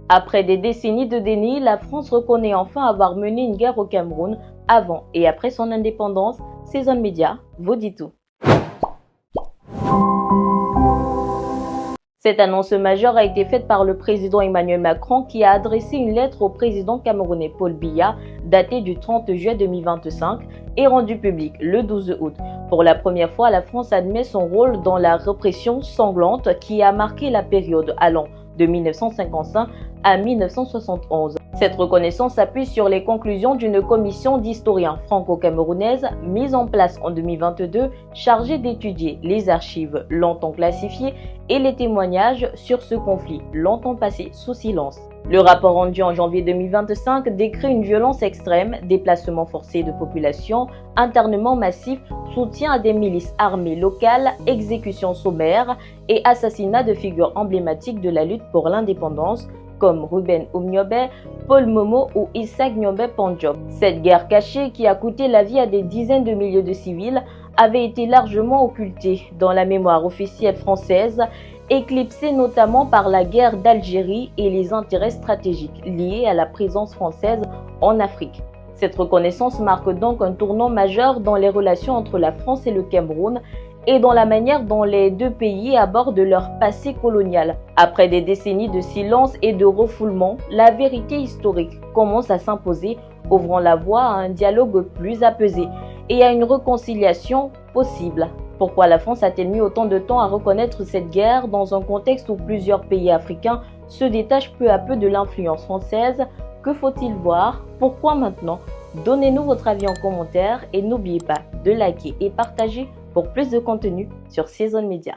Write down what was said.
Après des décennies de déni, la France reconnaît enfin avoir mené une guerre au Cameroun avant et après son indépendance. Saison Média vous dit tout. Cette annonce majeure a été faite par le président Emmanuel Macron qui a adressé une lettre au président camerounais Paul Biya datée du 30 juillet 2025 et rendue publique le 12 août. Pour la première fois, la France admet son rôle dans la répression sanglante qui a marqué la période allant de 1955 à 1971. Cette reconnaissance s'appuie sur les conclusions d'une commission d'historiens franco-camerounaises mise en place en 2022 chargée d'étudier les archives longtemps classifiées et les témoignages sur ce conflit longtemps passé sous silence. Le rapport rendu en janvier 2025 décrit une violence extrême, déplacement forcé de population, internement massif, soutien à des milices armées locales, exécutions sommaires et assassinats de figures emblématiques de la lutte pour l'indépendance comme Ruben Oumniobé, Paul Momo ou Isaac Niobé Pandjob. Cette guerre cachée qui a coûté la vie à des dizaines de milliers de civils avait été largement occultée dans la mémoire officielle française, éclipsée notamment par la guerre d'Algérie et les intérêts stratégiques liés à la présence française en Afrique. Cette reconnaissance marque donc un tournant majeur dans les relations entre la France et le Cameroun et dans la manière dont les deux pays abordent leur passé colonial. Après des décennies de silence et de refoulement, la vérité historique commence à s'imposer, ouvrant la voie à un dialogue plus apaisé et à une réconciliation possible. Pourquoi la France a-t-elle mis autant de temps à reconnaître cette guerre dans un contexte où plusieurs pays africains se détachent peu à peu de l'influence française? Que faut-il voir? Pourquoi maintenant? Donnez-nous votre avis en commentaire et n'oubliez pas de liker et partager pour plus de contenu sur Saison Média.